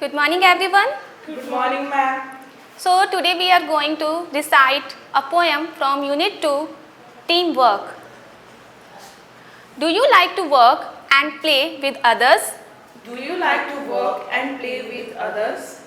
Good morning everyone. Good morning, ma'am. So today we are going to recite a poem from Unit 2, Teamwork. Do you like to work and play with others? Do you like to work and play with others?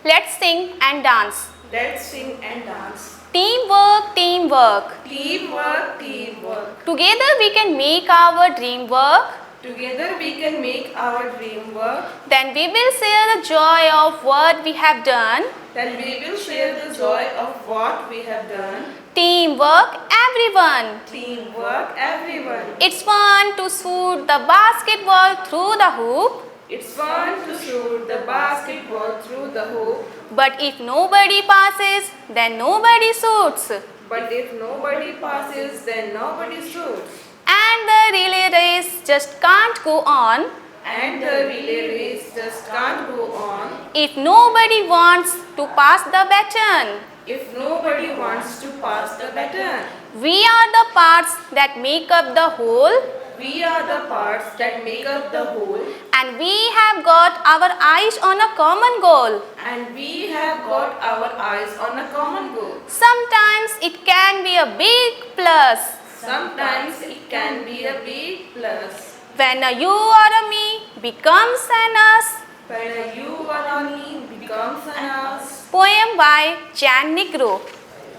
Let's sing and dance. Let's sing and dance. Teamwork, teamwork. Teamwork, teamwork. Together we can make our dream work. Together we can make our dream work. Then we will share the joy of what we have done. Then we will share the joy of what we have done. Teamwork, everyone. Teamwork, everyone. It's fun to shoot the basketball through the hoop. It's fun to shoot the basketball through the hoop. But if nobody passes, then nobody shoots. But if nobody passes, then nobody shoots. And the relay race just can't go on And the relay race just can't go on if nobody wants to pass the baton. if nobody wants to pass the baton. We are the parts that make up the whole, We are the parts that make up the whole, and we have got our eyes on a common goal. and we have got our eyes on a common goal. Sometimes it can be a big plus Sometimes it can be a big plus when a you or a me becomes an us. when a you or a me becomes an us. Poem by Jan Negro.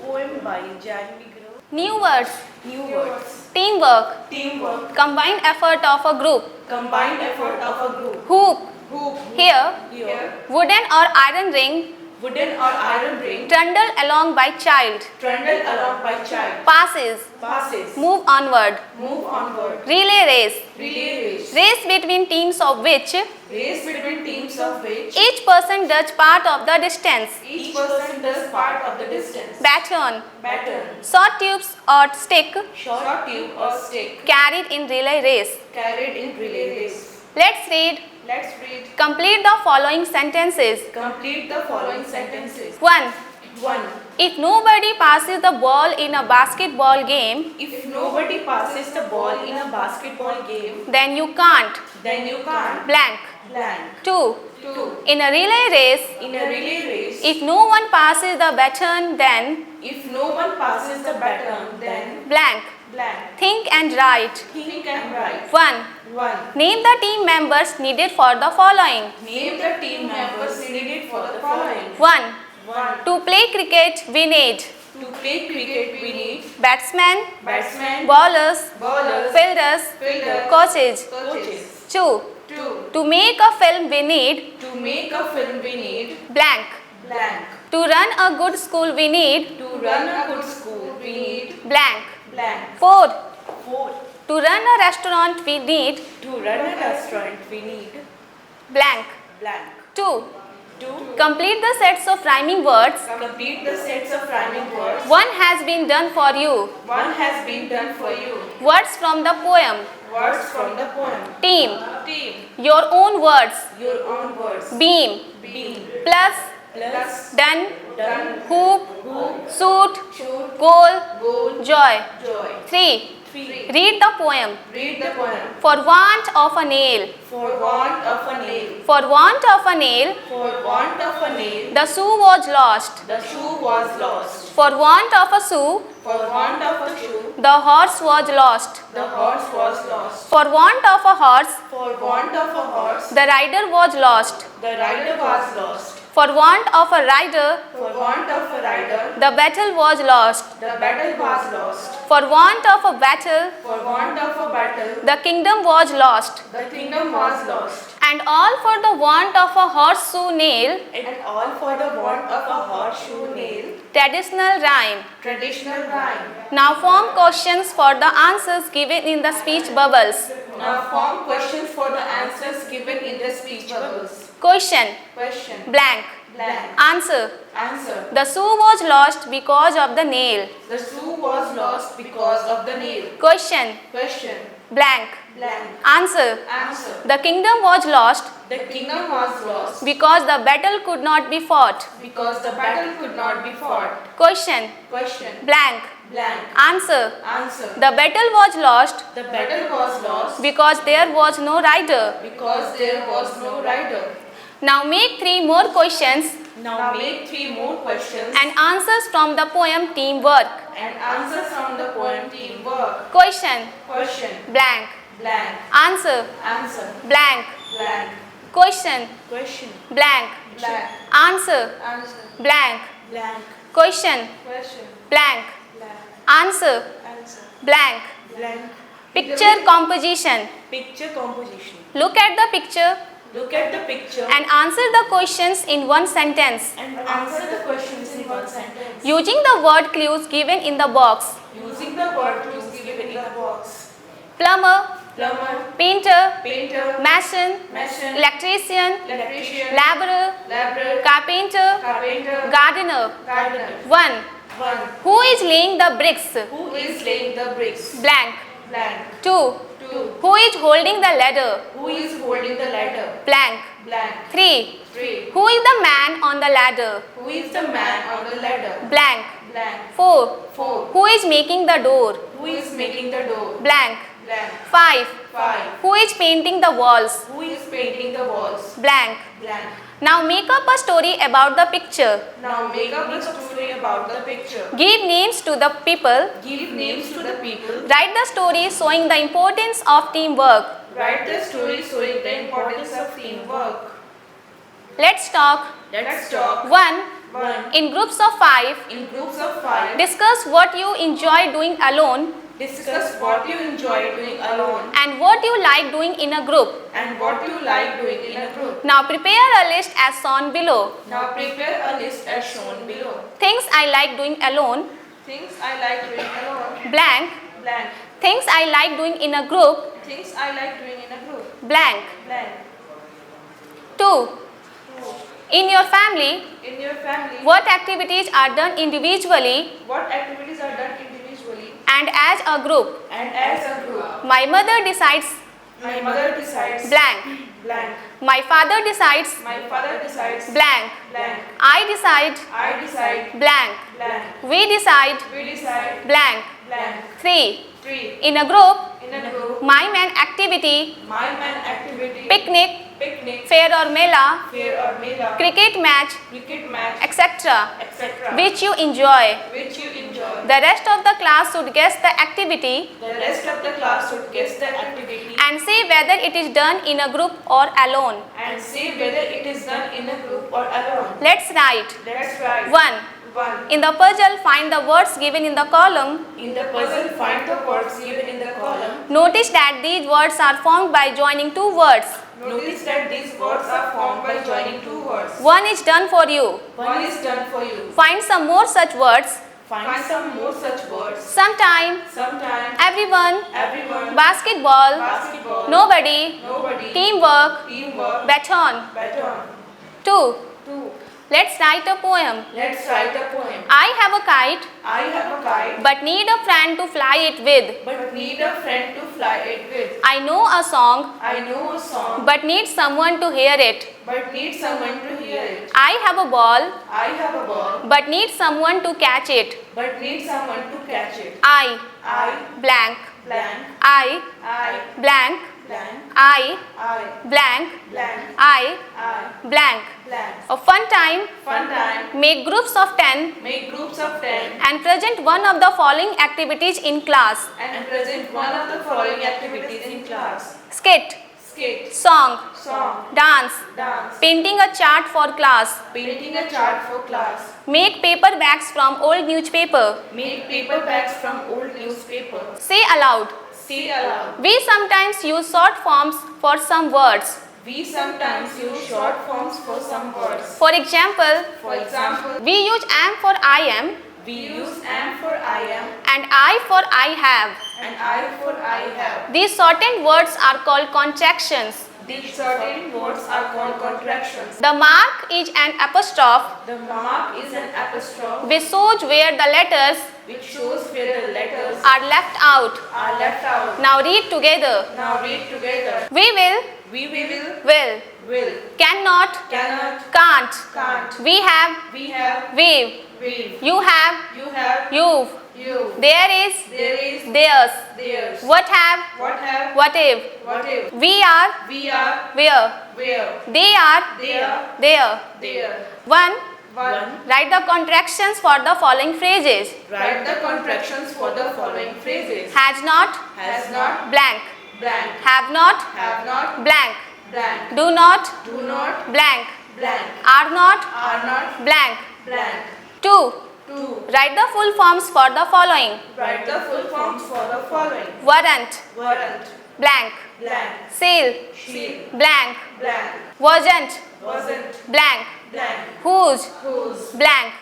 Poem by Jan Negro. New words. New words. Teamwork. Teamwork. Combined effort of a group. Combined effort of a group. Hoop. Hoop. Here. Here. Wooden or iron ring. Wooden or iron ring. Trundle along by child. Trundled along by child. Passes. Passes. Move onward. Move onward. Relay race. Relay race. Race between teams of which Race between teams of which each person does part of the distance. each person does part of the distance. Baton. Baton. Short tubes or stick Short tube or stick carried in relay race. carried in relay race. Let's read. Let's read. Complete the following sentences. Complete the following sentences. 1. 1. If nobody passes the ball in a basketball game, If nobody passes the ball in a basketball game, then you can't. then you can't. Blank. Blank. 2. 2. In a relay race, In a relay race, if no one passes the baton, then if no one passes the baton, then blank. blank. Think and write. Think and write. 1. 1. Name the team members needed for the following. Name the team members needed for the following. 1. 1. To play cricket, we need To play cricket, we need batsmen, batsmen, bowlers, bowlers, fielders, fielders, coaches. coaches. 2. 2. To make a film, we need To make a film, we need blank. blank. To run a good school, we need To run a good school, we need blank. blank. 4. 4. To run a restaurant, we need To run a restaurant, we need blank. blank. 2. 2. Complete the sets of rhyming words. Complete the sets of rhyming words. One has been done for you. One has been done for you. Words from the poem. Words from the poem. Team. Team. Your own words. Your own words. Beam. Beam. Plus. Plus. Done. Done. Hoop. Hoop. Suit. Shoot. Goal. Goal. Joy. Joy. 3. 3. Read the poem. Read the poem. For want of a nail. For want of a nail. For want of a nail, For want of a nail. the shoe was lost. The shoe was lost. For want of a shoe, For want of a shoe. the horse was lost. The horse was lost. For want of a horse, For want of a horse. the rider was lost. The rider was lost. For want of a rider, For want of a rider. the battle was lost. The battle was lost. For want of a battle, For want of a battle. the kingdom was lost. The kingdom was lost. And all for the want of a horseshoe nail. And all for the want of a horseshoe nail. Traditional rhyme. Traditional rhyme. Now form questions for the answers given in the speech bubbles. Now form questions for the answers given in the speech bubbles. Question. Question. Blank. Blank. Answer. Answer. The shoe was lost because of the nail. The shoe was lost because of the nail. Question. Question. Blank. Blank. Answer. Answer. The kingdom was lost The kingdom was lost because the battle could not be fought. because the battle could not be fought. Question. Question. Blank. Blank. Answer. Answer. The battle was lost The battle was lost because there was no rider. because there was no rider. Now make 3 more questions Now make 3 more questions and answers from the poem Teamwork. and answers from the poem Teamwork. Question. Question. Blank. Blank. Answer. Answer. Blank. Blank. Question. Question. Blank. Blank. Answer. Answer. Blank. Blank. Question. Question. Blank. Blank. Answer. Answer. Blank. Blank. Picture composition. Picture composition. Look at the picture Look at the picture and answer the questions in one sentence and answer the questions in one sentence using the word clues given in the box. using the word clues given in the box. Plumber, Plumber, painter, painter, mason, mason, electrician, electrician, laborer, laborer, carpenter, carpenter, gardener. gardener. 1. One. Who is laying the bricks? Who is laying the bricks? Blank. Blank. 2. Two. Who is holding the ladder? Who is holding the ladder? Blank. Blank. 3. Three. Who is the man on the ladder? Who is the man on the ladder? Blank. Blank. 4. Four. Who is making the door? Who is making the door? Blank. Blank. 5. Five. Who is painting the walls? Who is painting the walls? Blank. Blank. Now make up a story about the picture. Now make up a story about the picture. Give names to the people. Give names to the people. Write the story showing the importance of teamwork. Write the story showing the importance of teamwork. Let's talk. Let's talk. 1. 1. In groups of 5, In groups of 5, discuss what you enjoy doing alone discuss what you enjoy doing alone and what you like doing in a group. and what you like doing in a group. Now prepare a list as shown below. Now prepare a list as shown below. Things I like doing alone. Things I like doing alone. Blank. Blank. Things I like doing in a group. Things I like doing in a group. Blank. Blank. 2. 2. In your family, In your family, what activities are done individually what activities are done individually and as a group? and as a group? My mother decides. My mother decides. Blank. Blank. My father decides. My father decides. Blank. Blank. I decide. I decide. Blank. Blank. We decide. We decide. Blank. Blank. 3. 3. In a group, In a group, mime and activity, my man activity, picnic, picnic, fair or mela, fair or mela, cricket match, cricket match, etc. etc. which you enjoy. which you enjoy. The rest of the class should guess the activity The rest of the class should guess the activity and say whether it is done in a group or alone. and say whether it is done in a group or alone. Let's write. Let's write. 1. 1. In the puzzle, find the words given in the column. In the puzzle, find the words given in the column. Notice that these words are formed by joining 2 words. Notice that these words are formed by joining 2 words. 1 is done for you. One is done for you. Find some more such words. Find some more such words. Sometime, Sometime, everyone, everyone, basketball, basketball, nobody, nobody, teamwork, teamwork, baton. baton. 2. 2. Let's write a poem. Let's write a poem. I have a kite I have a kite, but need a friend to fly it with. but need a friend to fly it with. I know a song I know a song, but need someone to hear it. but need someone to hear it. I have a ball I have a ball, but need someone to catch it. but need someone to catch it. I I, blank. blank, I I, blank. blank, I I, blank. blank, I I, blank. blank. A fun time. Fun time. Make groups of 10 Make groups of 10 and present one of the following activities in class. and present one of the following activities in class. Skit, Skit, song, song, dance, dance, painting a chart for class. painting a chart for class. Make paper bags from old newspaper. Make paper bags from old newspaper. Say aloud. Say aloud. We sometimes use short forms for some words. We sometimes use short forms for some words. For example, For example, we use am for I am we use am for I am and I for I have. and I for I have. These shortened words are called contractions. These certain words are called contractions. The mark is an apostrophe The mark is an apostrophe which shows where the letters which shows where the letters are left out. are left out. Now read together. Now read together. We We will, will, cannot, cannot, can't. can't. We have, We have, we've. will. You have, You have, you've. You. There is, There is. theirs. Theirs. What have, What have. what if. What if. We are, We are. where. Where. They are, They are. there. There. 1. One. Write the contractions for the following phrases. Write the contractions for the following phrases. Has not, Has not. blank. Blank. Have not, Have not. blank. Blank. Do not, Do not. blank. Blank. Are not, Are not. blank. Blank. 2. 2. Write the full forms for the following. Write the full forms for the following. Warrant, Warrant. blank. Blank. Sale, Seal. blank. Blank. Wasn't, Wasn't. blank. Blank. Whose, Whose. blank.